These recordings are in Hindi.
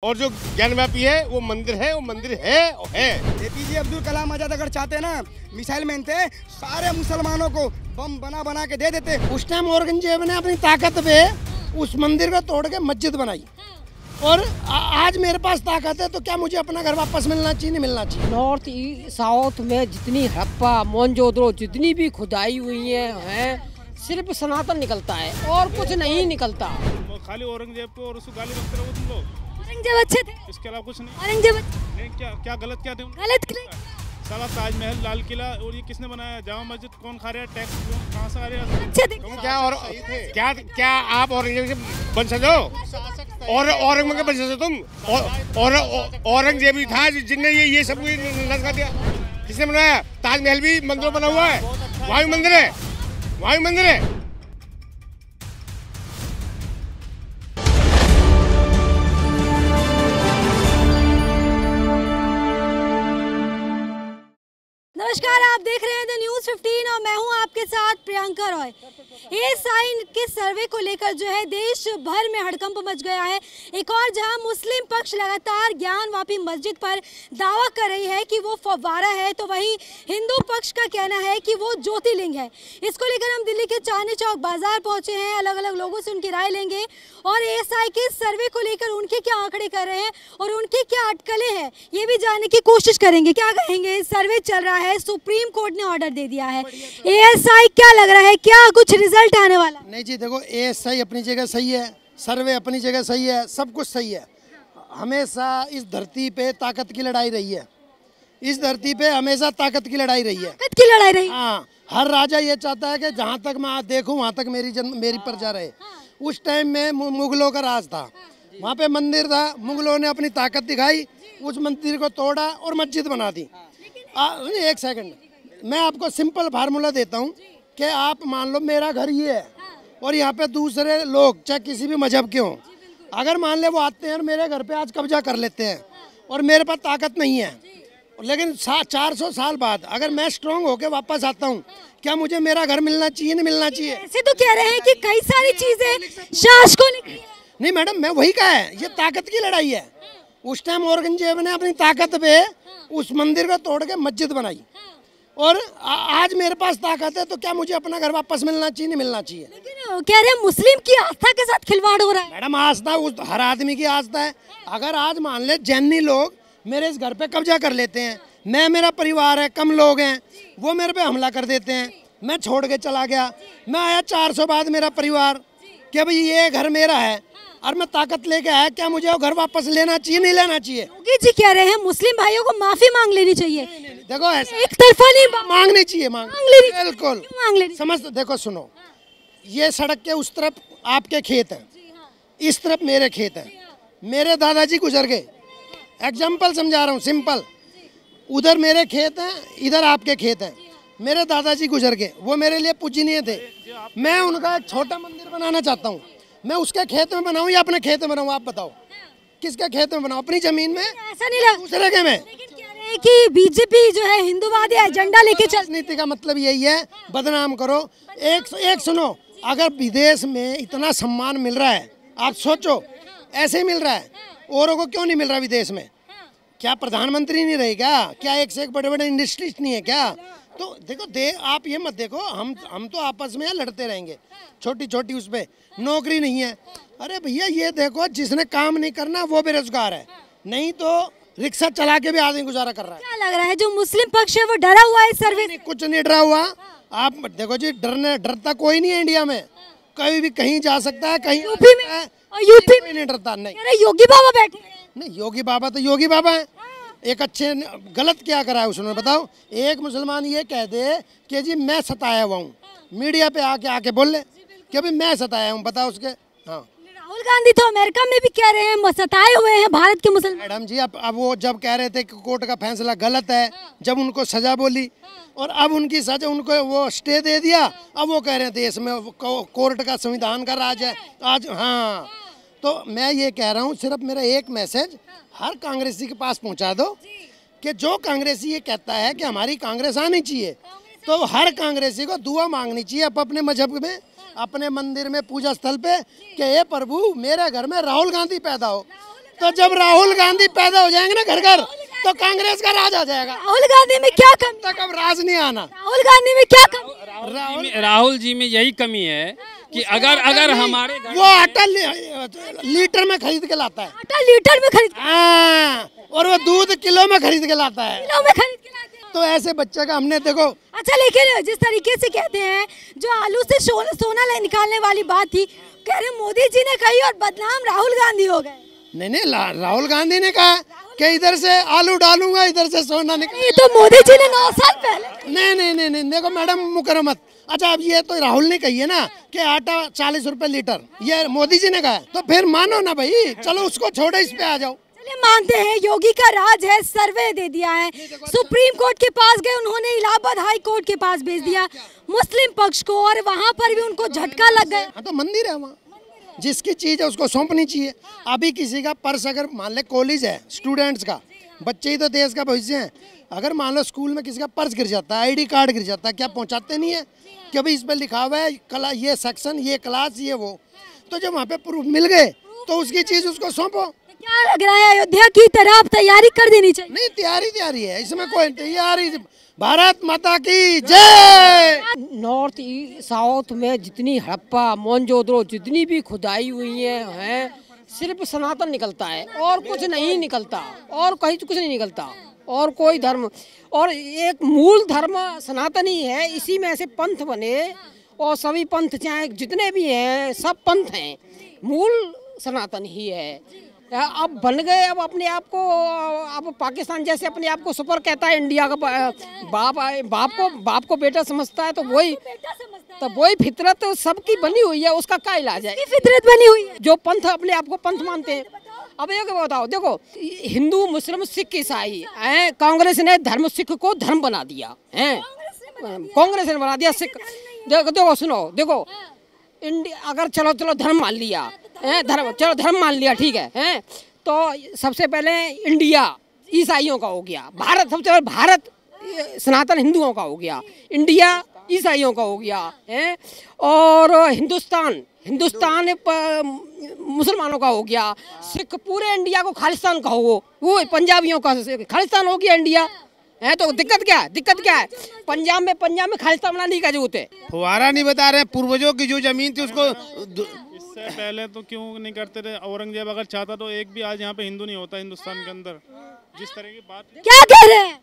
और जो ज्ञानव्यापी है वो मंदिर है, वो मंदिर है। एपीजे अब्दुल कलाम आजाद अगर चाहते ना, मिसाइल मैन थे, सारे मुसलमानों को बम बना बना के दे देते। उस टाइम औरंगजेब ने अपनी ताकत पे उस मंदिर को तोड़ के मस्जिद बनाई। और आज मेरे पास ताकत है तो क्या मुझे अपना घर वापस मिलना चाहिए? नहीं मिलना चाहिए। नॉर्थ साउथ में जितनी हड़प्पा मोहनजोदड़ो जितनी भी खुदाई हुई है सिर्फ सनातन निकलता है और कुछ नहीं निकलता। खाली औरंगजेब को और उसको गाली बकते रहो तुम लोग। औरंगजेब अच्छे थे, इसके अलावा कुछ नहीं। औरंगजेब नहीं, क्या गलत क्या थे? गलत साला ताजमहल, लाल किला और ये किसने बनाया? जामा मस्जिद कौन खा रहा है? टैक्स कहाँ से आ रहा है? अच्छे थे। तुम क्या आप औरंगजेब के वंशज हो? और औरंगजेब के वंशज हो तुम? और औरंगजेब ही था जिसने ये सब नजर दिया। किसने बनाया? ताजमहल भी मंदिर बना हुआ है, वहाँ भी मंदिर है, वहाँ भी मंदिर है। नमस्कार, आप देख रहे हैं द न्यूज़ 15 और मैं हूं आपके साथ प्रियंका रॉय। एएसआई के सर्वे को लेकर जो है देश भर में हड़कंप मच गया है। एक और जहां मुस्लिम पक्ष लगातार ज्ञानवापी मस्जिद पर दावा कर रही है कि वो फव्वारा है, तो वहीं हिंदू पक्ष का कहना है कि वो ज्योतिर्लिंग है। इसको लेकर हम दिल्ली के चांदनी चौक बाजार पहुंचे हैं, अलग अलग लोगों से उनकी राय लेंगे और एएसआई के सर्वे को लेकर उनके क्या आंकड़े कर रहे हैं और उनकी क्या अटकलें हैं ये भी जानने की कोशिश करेंगे। क्या कहेंगे? सर्वे चल रहा है, सुप्रीम कोर्ट ने ऑर्डर दे दिया है, एएसआई क्या लग रहा है, क्या कुछ रिजल्ट आने वाला? नहीं जी, देखो एएसआई अपनी जगह सही है, सर्वे अपनी जगह सही है, सब कुछ सही है। हमेशा इस धरती पे ताकत की लड़ाई रही है, इस धरती पे हमेशा ताकत की लड़ाई रही है। ताकत की लड़ाई रही? हाँ, हर राजा ये चाहता है कि जहाँ तक मैं देखूँ वहाँ तक मेरी प्रजा रहे। उस टाइम में मुगलों का राज था, वहाँ पे मंदिर था, मुगलों ने अपनी ताकत दिखाई, उस मंदिर को तोड़ा और मस्जिद बना दी। एक सेकंड, मैं आपको सिंपल फार्मूला देता हूँ कि आप मान लो मेरा घर ये है और यहाँ पे दूसरे लोग चाहे किसी भी मजहब के हों, अगर मान ले वो आते हैं और मेरे घर पे आज कब्जा कर लेते हैं और मेरे पास ताकत नहीं है, लेकिन 400 साल बाद अगर मैं स्ट्रांग होके वापस आता हूँ, क्या मुझे मेरा घर मिलना चाहिए? नहीं मिलना चाहिए? ऐसे तो कह रहे हैं कि कई सारी चीजें शासकों ने। नहीं मैडम, मैं वही कहा है, ये ताकत की लड़ाई है। उस टाइम औरंगजेब ने अपनी ताकत पे उस मंदिर को तोड़ के मस्जिद बनाई। और आज मेरे पास ताकत है तो क्या मुझे अपना घर वापस मिलना चाहिए? नहीं मिलना चाहिए? लेकिन कह रहे हैं मुस्लिम की आस्था के साथ खिलवाड़ हो रहा है। मैडम, आस्था उस हर आदमी की आस्था है। अगर आज मान ले जैनी लोग मेरे इस घर पे कब्जा कर लेते हैं, मेरा परिवार है, कम लोग हैं, वो मेरे पे हमला कर देते हैं, मैं छोड़ के चला गया, मैं आया 400 बाद मेरा परिवार, क्या भाई ये घर मेरा है और मैं ताकत लेके आया, क्या मुझे वो घर वापस लेना चाहिए? नहीं लेना चाहिए? योगी जी कह रहे हैं मुस्लिम भाइयों को माफी मांग लेनी चाहिए। देखो ऐसे एक तरफा नहीं मांगनी चाहिए, मांग लेनी, बिल्कुल मांग लेनी। समझ, देखो सुनो, ये सड़क के उस तरफ आपके खेत है, इस तरफ मेरे खेत है, मेरे दादाजी गुजर गए, एग्जाम्पल समझा रहा हूँ सिंपल, उधर मेरे खेत हैं, इधर आपके खेत हैं, मेरे दादाजी गुजर गए, वो मेरे लिए पूजनीय थे, मैं उनका एक छोटा मंदिर बनाना चाहता हूँ, मैं उसके खेत में बनाऊँ या अपने खेत में बनाऊँ? आप बताओ, किसके खेत में बनाऊँ? अपनी जमीन में? ऐसा नहीं लगा दूसरे के में? लेकिन कह रहे हैं कि बीजेपी जो है हिंदुवादी एजेंडा लेके चल। राजनीति का मतलब यही है, बदनाम करो। एक सुनो, अगर विदेश में इतना सम्मान मिल रहा है, आप सोचो ऐसे ही मिल रहा है, औरों को क्यों नहीं मिल रहा विदेश में? क्या प्रधानमंत्री नहीं रहे क्या एक से एक बड़े बड़े इंडस्ट्रीज नहीं है क्या? तो देखो आप ये मत देखो, हम तो आपस में लड़ते रहेंगे, छोटी छोटी उस पर नौकरी नहीं है। अरे भैया ये देखो, जिसने काम नहीं करना वो बेरोजगार है, नहीं तो रिक्शा चला के भी आदमी गुजारा कर रहा है। क्या लग रहा है जो मुस्लिम पक्ष है वो डरा हुआ है सर्वे? नहीं, कुछ नहीं डरा हुआ। आप देखो जी, डरता कोई नहीं है इंडिया में, कहीं भी कहीं जा सकता है, कहीं यूपी में और यूपी में नहीं डरता। नहीं, अरे योगी बाबा बैठे नहीं, योगी बाबा तो योगी बाबा है। एक अच्छे गलत क्या करा है उसने बताओ? एक मुसलमान ये कह दे कि जी मैं सताया हुआ हूँ, मीडिया पे आके बोल ले कि भाई मैं सताया हूँ, बताओ उसके। हाँ, राहुल गांधी तो अमेरिका में भी कह रहे हैं सताए हुए हैं भारत के मुसलमान। मैडम जी, अब वो जब कह रहे थे कि कोर्ट का फैसला गलत है, जब उनको सजा बोली और अब उनकी सजा, उनको वो स्टे दे दिया, अब वो कह रहे थे इसमें कोर्ट का संविधान का राज है आज। हाँ, तो मैं ये कह रहा हूँ, सिर्फ मेरा एक मैसेज हर कांग्रेसी के पास पहुँचा दो कि जो कांग्रेसी ये कहता है कि हमारी कांग्रेस आनी चाहिए, तो हर कांग्रेसी को दुआ मांगनी चाहिए अपने मजहब में, अपने मंदिर में, पूजा स्थल पे कि हे प्रभु मेरे घर में राहुल गांधी पैदा हो। तो जब राहुल गांधी पैदा हो जाएंगे ना घर घर, तो कांग्रेस का राज आ जाएगा। राहुल गांधी में क्या कमी? तक अब राज नहीं आना। राहुल गांधी में क्या कमी? राहुल जी में यही कमी है कि अगर हमारे वो आटा लीटर में खरीद के लाता है। आटा लीटर में खरीद, हाँ, और वो दूध किलो में खरीद के लाता है। किलो में खरीद के लाते हैं। तो ऐसे बच्चे का हमने देखो। अच्छा, लेकिन जिस तरीके से कहते हैं, जो आलू से सोना निकालने वाली बात थी, कह रहे मोदी जी ने कही और बदनाम राहुल गांधी हो गए। नहीं, राहुल गांधी ने कहा कि इधर से आलू डालूंगा, इधर से सोना निकाल। ये तो मोदी जी ने 9 साल पहले। नहीं, देखो मैडम मुकरमत। अच्छा, अब ये तो राहुल ने कही है ना कि आटा 40 रुपए लीटर, ये मोदी जी ने कहा, तो फिर मानो ना भाई, चलो उसको छोड़ो, इस पे आ जाओ। चलिए मानते हैं योगी का राज है, सर्वे दे दिया है, सुप्रीम कोर्ट के पास गए, उन्होंने इलाहाबाद हाई कोर्ट के पास भेज दिया मुस्लिम पक्ष को, और वहाँ पर भी उनको झटका लग गया। हाँ, तो मंदिर है वहाँ, जिसकी चीज है उसको सौंपनी चाहिए। अभी किसी का पर्स अगर मान ले कॉलेज है, स्टूडेंट्स का, बच्चे ही तो देश का भविष्य है, अगर मान लो स्कूल में किसी का पर्स गिर जाता है, आईडी कार्ड गिर जाता है, क्या पहुंचाते नहीं है कि भाई इस पर लिखा हुआ है कला, ये सेक्शन, ये क्लास, ये वो, तो जब वहाँ पे प्रूफ मिल गए तो उसकी चीज उसको सौंपो। क्या लग रहा है, अयोध्या की तरह तैयारी कर देनी चाहिए? नहीं, तैयारी है, इसमें कोई तैयारी। भारत माता की जय। नॉर्थ साउथ में जितनी हड़प्पा मोहनजोदड़ो जितनी भी खुदाई हुई हैं, सिर्फ सनातन निकलता है और कुछ नहीं निकलता, और कहीं कुछ नहीं निकलता, और कोई धर्म, और एक मूल धर्म सनातन ही है। इसी में ऐसे पंथ बने, और सभी पंथ चाहे जितने भी हैं सब पंथ हैं, मूल सनातन ही है। अब बन गए, अब अपने आप को, अब पाकिस्तान जैसे अपने आप को सुपर कहता है, इंडिया का बाप को बेटा समझता है, तो वही फितरत सबकी बनी हुई है, उसका क्या इलाज है? फितरत बनी हुई है, जो पंथ अपने आप को पंथ मानते हैं। अब ये बताओ, देखो हिंदू मुस्लिम सिख ईसाई हैं, कांग्रेस ने धर्म सिख को धर्म बना दिया है, कांग्रेस ने बना दिया सिख। देखो सुनो, देखो इंडिया, अगर चलो धर्म मान लिया, धर्म मान लिया, ठीक है, तो सबसे पहले इंडिया ईसाइयों का हो गया, भारत सबसे पहले भारत सनातन हिंदुओं का हो गया, इंडिया ईसाइयों का हो गया है, और हिंदुस्तान मुसलमानों का हो गया, सिख पूरे इंडिया को खालिस्तान का हो, वो पंजाबियों का खालिस्तान हो गया इंडिया है। तो दिक्कत क्या है? पंजाब में खालिस्तान बनाने की क्या जरूरत है? फुवारा नहीं बता रहे, पूर्वजों की जो जमीन थी उसको। इससे पहले तो क्यों नहीं करते थे? औरंगजेब अगर चाहता तो एक भी आज यहाँ पे हिंदू नहीं होता हिंदुस्तान के अंदर। जिस तरह की बात क्या कह रहे हैं,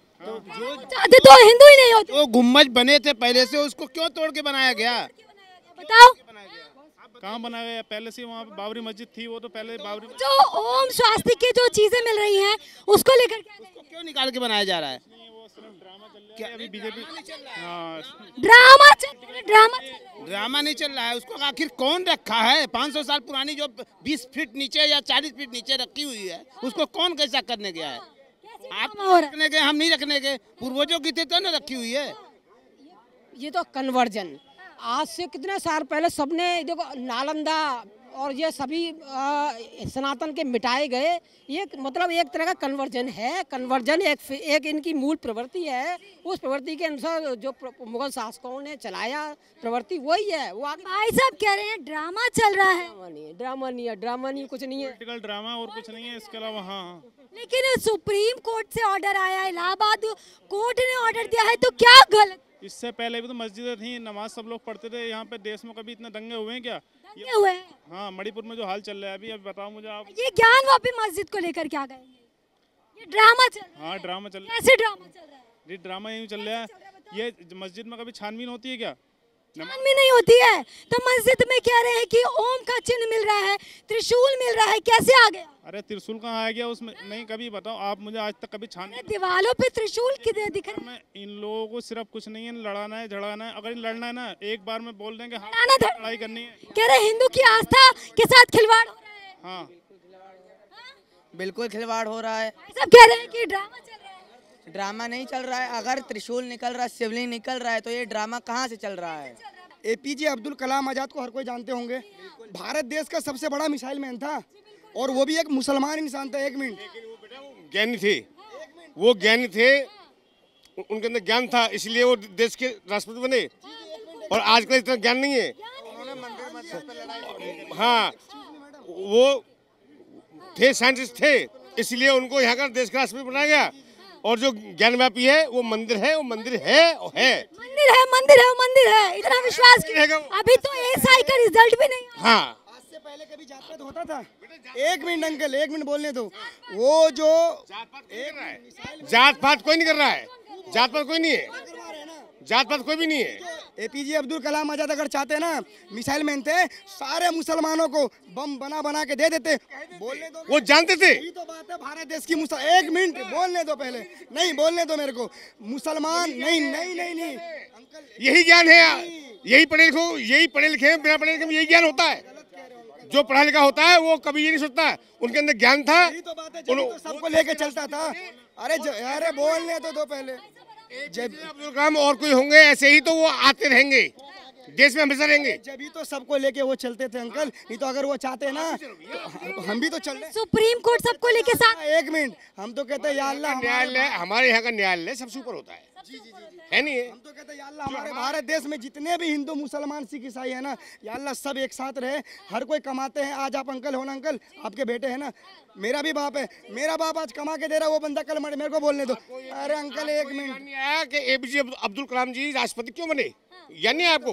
चाहते तो हिंदू ही नहीं होते। जो गुम्बज बने थे पहले से, उसको क्यों तोड़ के बनाया गया? बताओ कहाँ बनाया गया? पहले से वहाँ पे बाबरी मस्जिद थी, वो तो पहले बाबरी, जो ओम स्वास्तिक की जो चीजें मिल रही हैं उसको लेकर क्यों निकाल के बनाया जा रहा है? अभी बीजेपी ड्रामा नहीं चल रहा है। उसको आखिर कौन रखा है? 500 साल पुरानी जो 20 फीट नीचे या 40 फीट नीचे रखी हुई है, उसको कौन कैसा करने गया है? आप रखने गए, हम नहीं रखने गए, पूर्वजों की थी तो ना रखी हुई है। ये तो कन्वर्जन, आज से कितने साल पहले सबने, देखो नालंदा और ये सभी सनातन के मिटाए गए, ये मतलब एक तरह का कन्वर्जन है। कन्वर्जन एक इनकी मूल प्रवृत्ति है, उस प्रवृत्ति के अनुसार जो मुगल शासकों ने चलाया प्रवृत्ति वही है। वो आगे भाई साहब कह रहे हैं ड्रामा चल रहा है। ड्रामा नहीं है, कुछ नहीं है, पॉलिटिकल ड्रामा और कुछ नहीं है इसके अलावा। हाँ, लेकिन सुप्रीम कोर्ट से ऑर्डर आया, इलाहाबाद कोर्ट ने ऑर्डर दिया है, तो क्या गलत? इससे पहले भी तो मस्जिदें थी, नमाज सब लोग पढ़ते थे। यहाँ पे देश में कभी इतने दंगे हुए हैं क्या? दंगे हुए हैं? हाँ, मणिपुर में जो हाल चल रहा है अभी बताओ मुझे आप। ये ज्ञान वापी मस्जिद को लेकर क्या कहेंगे? ये ड्रामा चल रहा है। हाँ, ड्रामा चल रहा है। कैसे ड्रामा चल रहा है? ये ड्रामा यही चल रहा है। ये मस्जिद में कभी छानबीन होती है क्या? छानबीन नहीं होती है, तो मस्जिद में कह रहे हैं कि ओम का चिन्ह मिल रहा है, त्रिशूल मिल रहा है, कैसे आ गया? अरे त्रिशूल कहाँ आ गया उसमें? नहीं, कभी बताओ आप मुझे, आज तक कभी छान। दीवालों पे त्रिशूल किधर दिख रहा है? इन लोगों को सिर्फ कुछ नहीं है, लड़ाना है, झड़ाना है। अगर लड़ना है ना, एक बार में बोल देंगे हाँ लड़ाई करनी है। कह रहे हिंदू की आस्था के साथ खिलवाड़ हो रहा है। हाँ, बिल्कुल खिलवाड़ हो रहा है। सब कह रहे हैं कि ड्रामा चल रहा है। ड्रामा नहीं चल रहा है। अगर त्रिशूल निकल रहा है, शिवलिंग निकल रहा है, तो ये ड्रामा कहाँ से चल रहा है? एपीजे अब्दुल कलाम आजाद को हर कोई जानते होंगे, भारत देश का सबसे बड़ा मिसाइल मैन था, और वो भी एक मुसलमान इंसान था। 1 मिनट, ज्ञानी थे, वो ज्ञानी थे, उनके अंदर ज्ञान था, इसलिए वो देश के राष्ट्रपति बने। और आजकल इतना ज्ञान नहीं है। हाँ, वो थे, साइंटिस्ट थे, इसलिए उनको यहाँ का देश का राष्ट्रपति बनाया गया। और जो ज्ञानव्यापी है वो मंदिर है, वो मंदिर है, मंदिर है, मंदिर है, मंदिर है, इतना विश्वास रहेगा। अभी तो एएसआई का रिजल्ट भी नहीं। हाँ, आज से पहले कभी जात पात होता था? एक मिनट अंकल, एक मिनट बोलने दो। वो जो जात पात कोई नहीं कर रहा है, जात पात कोई नहीं है, जात पात कोई भी नहीं है। एपीजे अब्दुल कलाम आजाद अगर चाहते ना, मिसाइल मैन थे, सारे मुसलमानों को बम बना बना के दे देते। बोलने दो, वो जानते थे। यही तो बात है भारत देश की। एक मिनट बोलने दो, पहले नहीं बोलने दो मेरे को। मुसलमान नहीं नहीं नहीं नहीं अंकल, यही ज्ञान है, यही पढ़े लिखे बिना पढ़े लिखे यही ज्ञान होता है। जो पढ़ा लिखा होता है वो कभी ये नहीं सोचता, उनके अंदर ज्ञान था। यही तो बात है, तो सबको लेके चलता था। अरे बोलने तो दो पहले। जब अब्दुल कलाम और कोई होंगे ऐसे ही तो वो आते रहेंगे, देश में हमेशा रहेंगे। जब ही तो सबको लेके वो चलते थे अंकल, नहीं तो अगर वो चाहते ना तो हम भी तो चल रहे। सुप्रीम कोर्ट सबको लेके साथ। एक मिनट, हम तो कहते हैं या अल्लाह, न्यायालय हमारे यहाँ का न्यायालय सबसे ऊपर होता है, है नहीं है? हम तो कहते हैं या अल्लाह हमारे भारत देश में जितने भी हिंदू मुसलमान सिख ईसाई है ना, या अल्लाह सब एक साथ रहे। हर कोई कमाते हैं। आज आप अंकल हो ना अंकल, आपके बेटे है ना, मेरा भी बाप है, मेरा बाप आज कमा के दे रहा है, वो बंदा कल मरे, मेरे को बोलने दो। अरे अंकल एक मिनट, आया कि एपीजे अब्दुल कलाम जी राष्ट्रपति क्यों बने? यानी आपको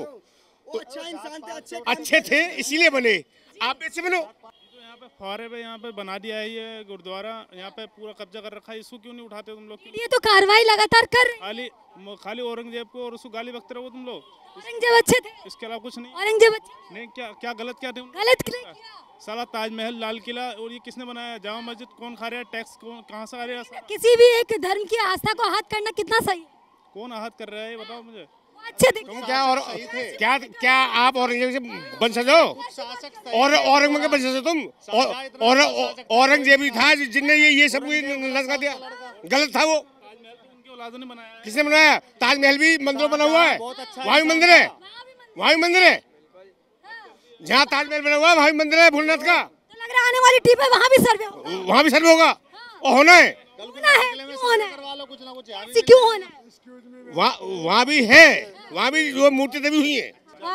वो अच्छा इंसान थे, अच्छे थे इसीलिए बने, आप ऐसे बनो। यहाँ पे फौरे पे यहाँ पे बना दिया है ये गुरुद्वारा, यहाँ पे पूरा कब्जा कर रखा है, इसको क्यों नहीं उठाते तुम लोग? ये तो कार्रवाई लगातार कर रहे। खाली औरंगजेब को और उसको गाली बकते रहो तुम लोग। औरंगजेब अच्छे थे, इसके अलावा कुछ नहीं। औरंगजेब अच्छे नहीं, क्या गलत क्या थे? गलत साला ताजमहल, लाल किला, और ये किसने बनाया? जामा मस्जिद कौन खा रहा है? टैक्स कहाँ से आ रहा है? किसी भी एक धर्म की आस्था को आहत करना कितना सही है? कौन आहत कर रहा है ये बताओ मुझे। अच्छे थे क्या आप औरंगजेब से वंशज हो? और औरंगजेब के वंशज हो तुम? और औरंगजेब ही था जिनने ये सब लगा दिया, गलत था वो। किसने बनाया? ताजमहल भी मंदिर बना हुआ है, वहाँ भी मंदिर है, वहाँ भी मंदिर है। जहाँ ताजमहल बना हुआ है वहाँ भी मंदिर है भोलेनाथ का। तो लग रहा है आने वाली ट्रिप है वहाँ भी सर्वे होगा। वहाँ भी सर्वे होगा और होना है, क्यों होना है? वहाँ भी है, वहाँ भी जो मूर्ति देवी हुई है।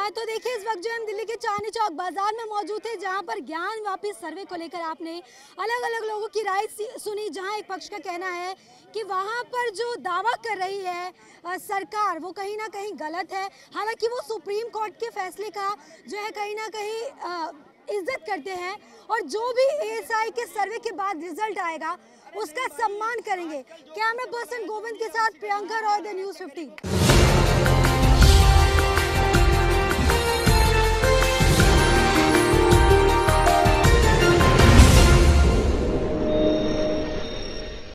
तो देखिए इस वक्त जो हम दिल्ली के चांदनी चौक बाजार में मौजूद थे, जहां पर ज्ञान वापी सर्वे को लेकर आपने अलग अलग लोगों की राय सुनी। जहां एक पक्ष का कहना है कि वहां पर जो दावा कर रही है सरकार वो कहीं ना कहीं गलत है। हालांकि वो सुप्रीम कोर्ट के फैसले का जो है कहीं ना कहीं इज्जत करते हैं, और जो भी एएसआई के सर्वे के बाद रिजल्ट आएगा उसका सम्मान करेंगे। कैमरा पर्सन गोविंद के साथ प्रियंका रॉय, द न्यूज़ 15।